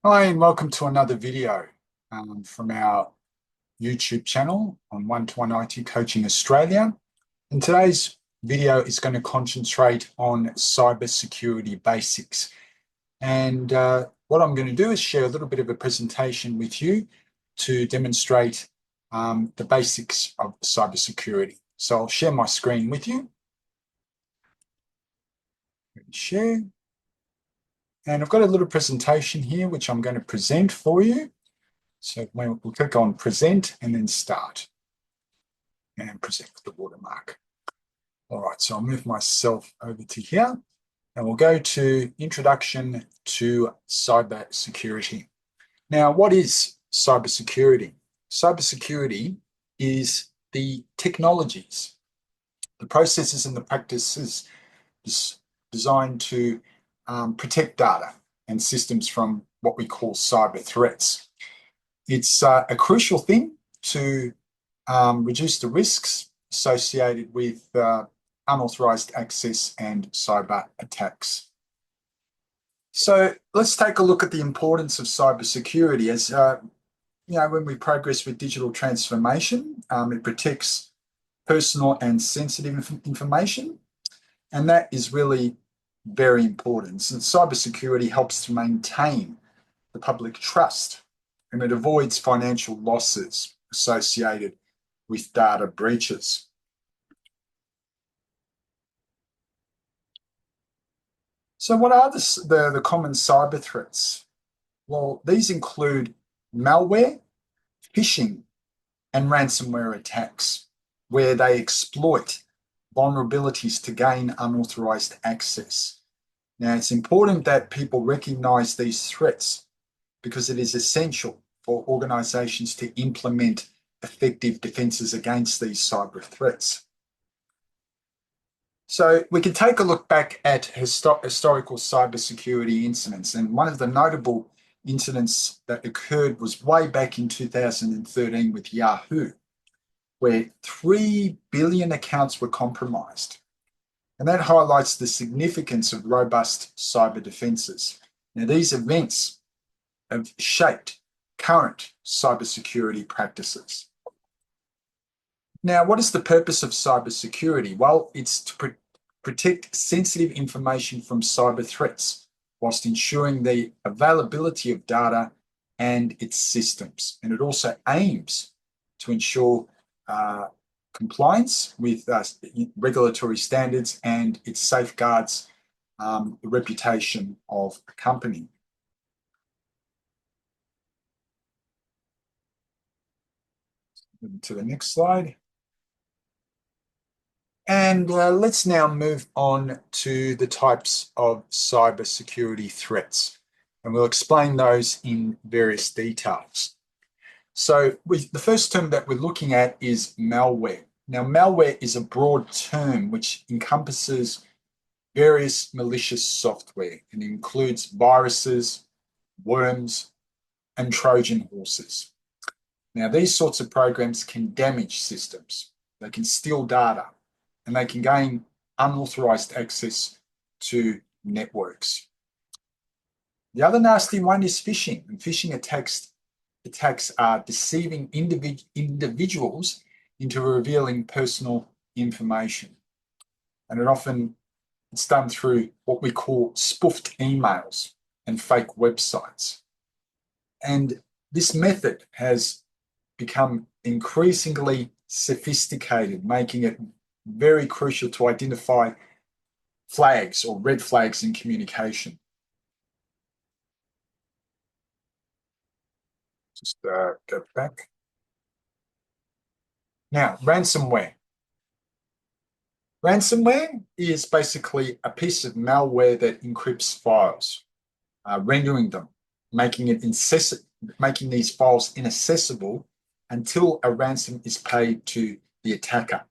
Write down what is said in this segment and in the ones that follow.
Hi, and welcome to another video from our YouTube channel on One-to-One IT Coaching Australia. And today's video is going to concentrate on cybersecurity basics. And what I'm going to do is share a little bit of a presentation with you to demonstrate the basics of cybersecurity. So I'll share my screen with you. Share. And I've got a little presentation here, which I'm going to present for you. So we'll click on present and then start and present with the watermark. All right, so I'll move myself over to here and we'll go to introduction to cybersecurity. Now, what is cybersecurity? Cybersecurity is the technologies, the processes and the practices designed to protect data and systems from what we call cyber threats. It's a crucial thing to reduce the risks associated with unauthorized access and cyber attacks. So let's take a look at the importance of cybersecurity. As when we progress with digital transformation, it protects personal and sensitive information, and that is really very important. So cybersecurity helps to maintain the public trust, and it avoids financial losses associated with data breaches. So what are the common cyber threats? Well, these include malware, phishing, and ransomware attacks, where they exploit vulnerabilities to gain unauthorized access. Now, it's important that people recognize these threats because it is essential for organizations to implement effective defenses against these cyber threats. So we can take a look back at historical cybersecurity incidents, and one of the notable incidents that occurred was way back in 2013 with Yahoo, where 3 billion accounts were compromised. And that highlights the significance of robust cyber defenses. Now, these events have shaped current cybersecurity practices. Now, what is the purpose of cybersecurity? Well, it's to protect sensitive information from cyber threats whilst ensuring the availability of data and its systems. And it also aims to ensure compliance with regulatory standards, and it safeguards the reputation of a company. To the next slide. And let's now move on to the types of cybersecurity threats. And we'll explain those in various details. So the first term that we're looking at is malware. Now, malware is a broad term which encompasses various malicious software and includes viruses, worms, and Trojan horses. Now, these sorts of programs can damage systems. They can steal data, and they can gain unauthorized access to networks. The other nasty one is phishing, and phishing attacks are deceiving individuals into revealing personal information. And it's done through what we call spoofed emails and fake websites. And this method has become increasingly sophisticated, making it very crucial to identify flags or red flags in communication. Just go back. Now, ransomware. Ransomware is basically a piece of malware that encrypts files, rendering these files inaccessible until a ransom is paid to the attacker.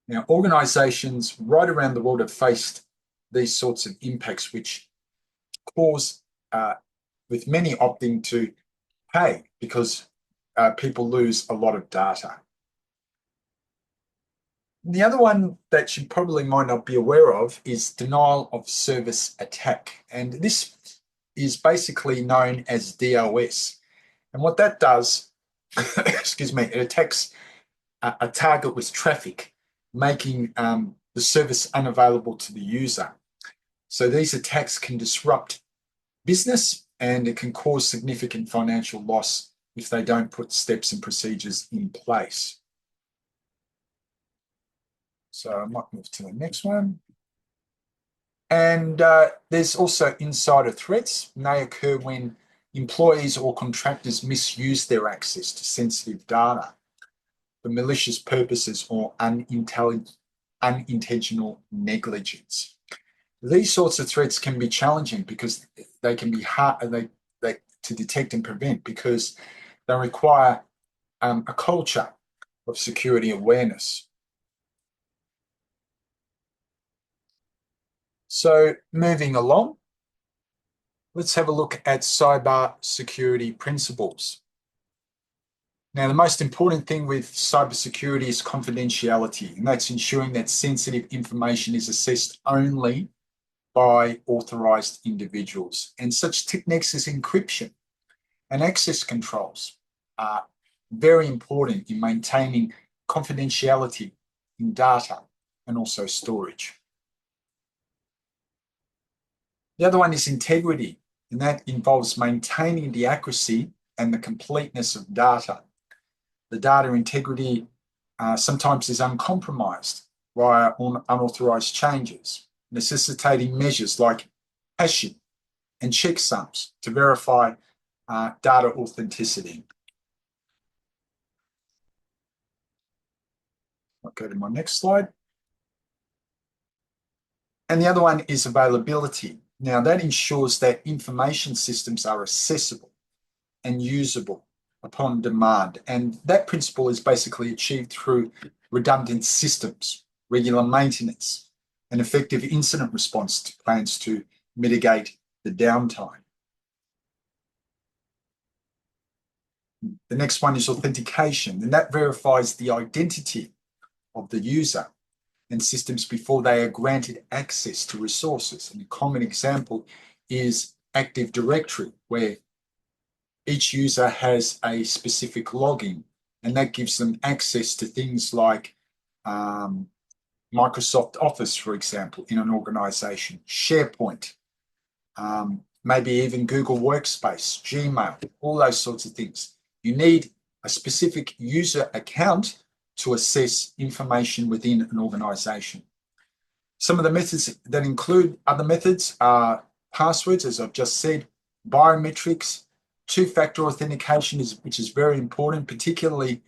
Now, organizations right around the world have faced these sorts of impacts, which cause, with many opting to pay because people lose a lot of data. The other one that you probably might not be aware of is denial of service attack. And this is basically known as DOS. And what that does, excuse me, it attacks a target with traffic, making the service unavailable to the user. So these attacks can disrupt business and it can cause significant financial loss if they don't put steps and procedures in place. So I might move to the next one. And there's also insider threats. And they occur when employees or contractors misuse their access to sensitive data for malicious purposes or unintentional negligence. These sorts of threats can be challenging because they can be hard to detect and prevent because they require a culture of security awareness. So moving along, let's have a look at cybersecurity principles. Now, the most important thing with cybersecurity is confidentiality, and that's ensuring that sensitive information is assessed only by authorized individuals. And such techniques as encryption and access controls are very important in maintaining confidentiality in data and also storage. The other one is integrity, and that involves maintaining the accuracy and the completeness of data. The data integrity sometimes is uncompromised via unauthorized changes, necessitating measures like hashing and checksums to verify data authenticity. I'll go to my next slide. And the other one is availability. Now, that ensures that information systems are accessible and usable upon demand. And that principle is basically achieved through redundant systems, regular maintenance, and effective incident response plans to mitigate the downtime. The next one is authentication, and that verifies the identity of the user and systems before they are granted access to resources. And a common example is Active Directory, where each user has a specific login, and that gives them access to things like Microsoft Office, for example, in an organization, SharePoint, maybe even Google Workspace, Gmail, all those sorts of things. You need a specific user account to assess information within an organization. Some of the methods that include other methods are passwords, as I've just said, biometrics, two-factor authentication, which is very important, particularly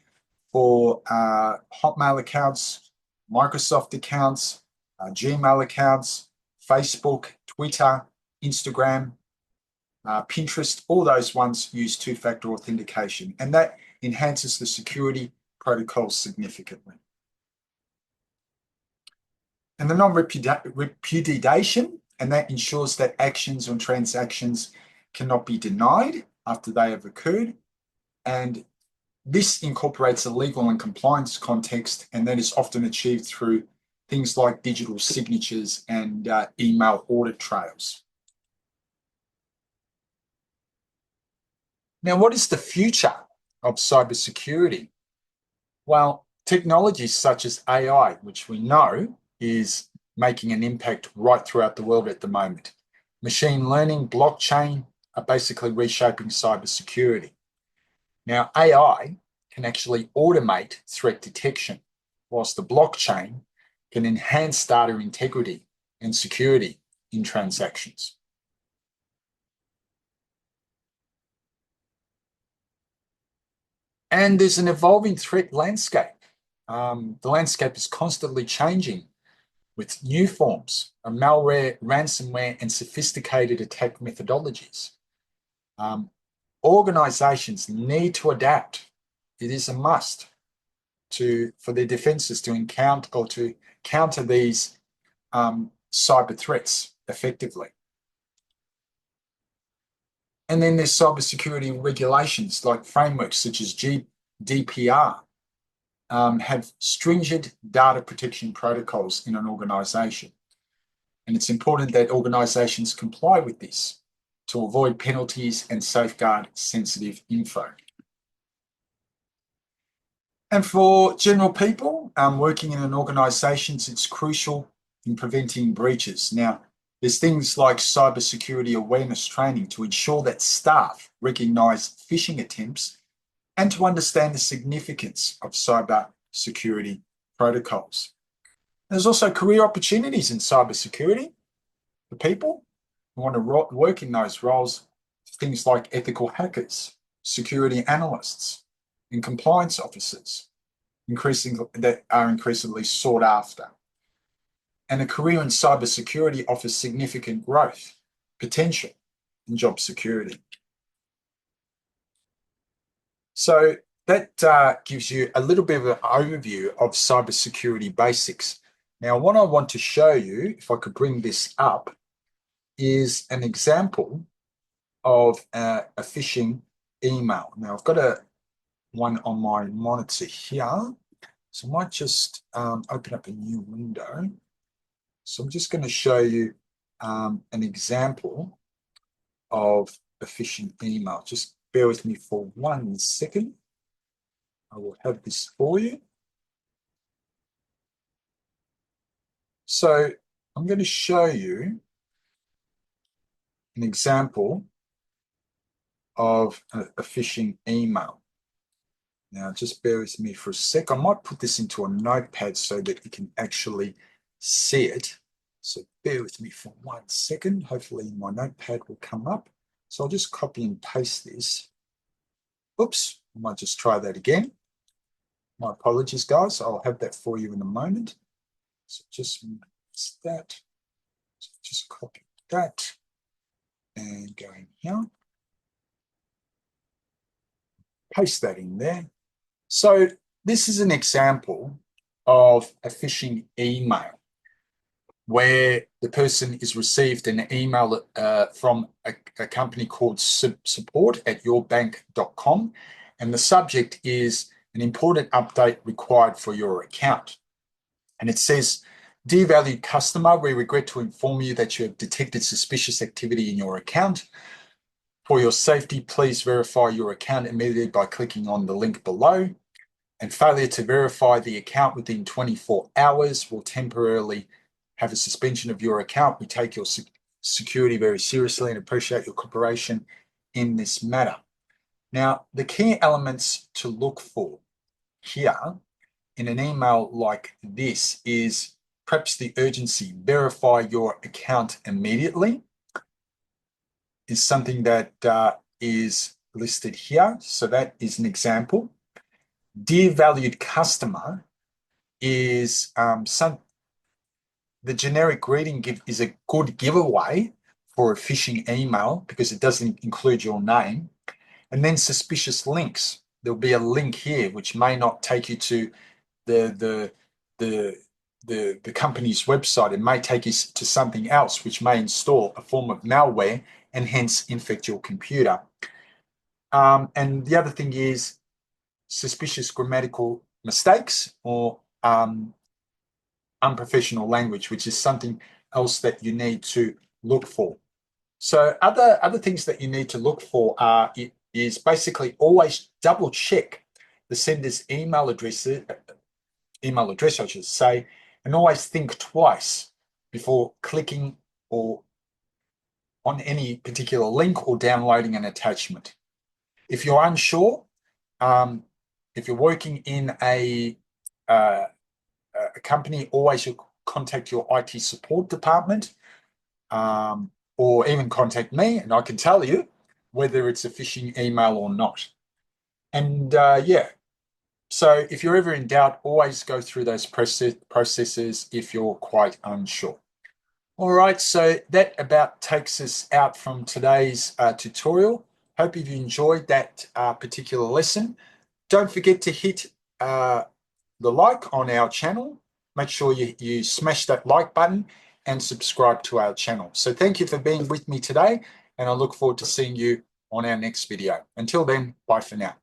for Hotmail accounts, Microsoft accounts, Gmail accounts, Facebook, Twitter, Instagram, Pinterest, all those ones use two-factor authentication, and that enhances the security protocols significantly. And the non-repudiation, and that ensures that actions or transactions cannot be denied after they have occurred. And this incorporates a legal and compliance context, and that is often achieved through things like digital signatures and email audit trails. Now, what is the future of cybersecurity? Well, technologies such as AI, which we know is making an impact right throughout the world at the moment. Machine learning, blockchain are basically reshaping cybersecurity. Now, AI can actually automate threat detection, whilst the blockchain can enhance data integrity and security in transactions. And there's an evolving threat landscape. The landscape is constantly changing with new forms of malware, ransomware, and sophisticated attack methodologies. Organizations need to adapt. It is a must for their defenses to encounter or to counter these cyber threats effectively. And then there's cybersecurity regulations like frameworks such as GDPR have stringent data protection protocols in an organization. And it's important that organizations comply with this. to avoid penalties and safeguard sensitive info. And for general people working in an organisation, it's crucial in preventing breaches. Now, there's things like cybersecurity awareness training to ensure that staff recognise phishing attempts and to understand the significance of cybersecurity protocols. There's also career opportunities in cybersecurity for people who want to work in those roles, things like ethical hackers, security analysts, and compliance officers, that are increasingly sought after. And a career in cybersecurity offers significant growth, potential, and job security. So that gives you a little bit of an overview of cybersecurity basics. Now, what I want to show you, if I could bring this up, is an example of a phishing email. Now, I've got one on my monitor here. So I might just open up a new window. So I'm just going to show you an example of a phishing email. Just bear with me for 1 second. I will have this for you. So I'm going to show you an example of a phishing email. Now, just bear with me for a sec. I might put this into a notepad so that you can actually see it. So bear with me for 1 second. Hopefully my notepad will come up. So I'll just copy and paste this. Oops, I might just try that again. My apologies, guys. I'll have that for you in a moment. So just that. So just copy that and go in here. Paste that in there. So this is an example of a phishing email where the person has received an email from a company called support@yourbank.com, and the subject is an important update required for your account. And it says, "Dear valued customer, we regret to inform you that you have detected suspicious activity in your account. For your safety, please verify your account immediately by clicking on the link below. And failure to verify the account within 24 hours will temporarily have a suspension of your account. We take your security very seriously and appreciate your cooperation in this matter." Now, the key elements to look for here in an email like this is perhaps the urgency. Verify your account immediately is something that is listed here. So that is an example. Dear valued customer is the generic greeting is a good giveaway for a phishing email because it doesn't include your name. And then suspicious links. There'll be a link here which may not take you to the company's website. It may take you to something else which may install a form of malware and hence infect your computer. And the other thing is suspicious grammatical mistakes or unprofessional language, which is something else that you need to look for. So other things that you need to look for is basically always double check the sender's email address, I should say, and always think twice before clicking or on any particular link or downloading an attachment. If you're unsure, if you're working in a company, always contact your IT support department, or even contact me, and I can tell you whether it's a phishing email or not. And yeah, so if you're ever in doubt, always go through those processes if you're quite unsure. All right, so that about takes us out from today's tutorial. Hope you've enjoyed that particular lesson. Don't forget to hit the like on our channel. Make sure you smash that like button and subscribe to our channel. So thank you for being with me today, and I look forward to seeing you on our next video. Until then, bye for now.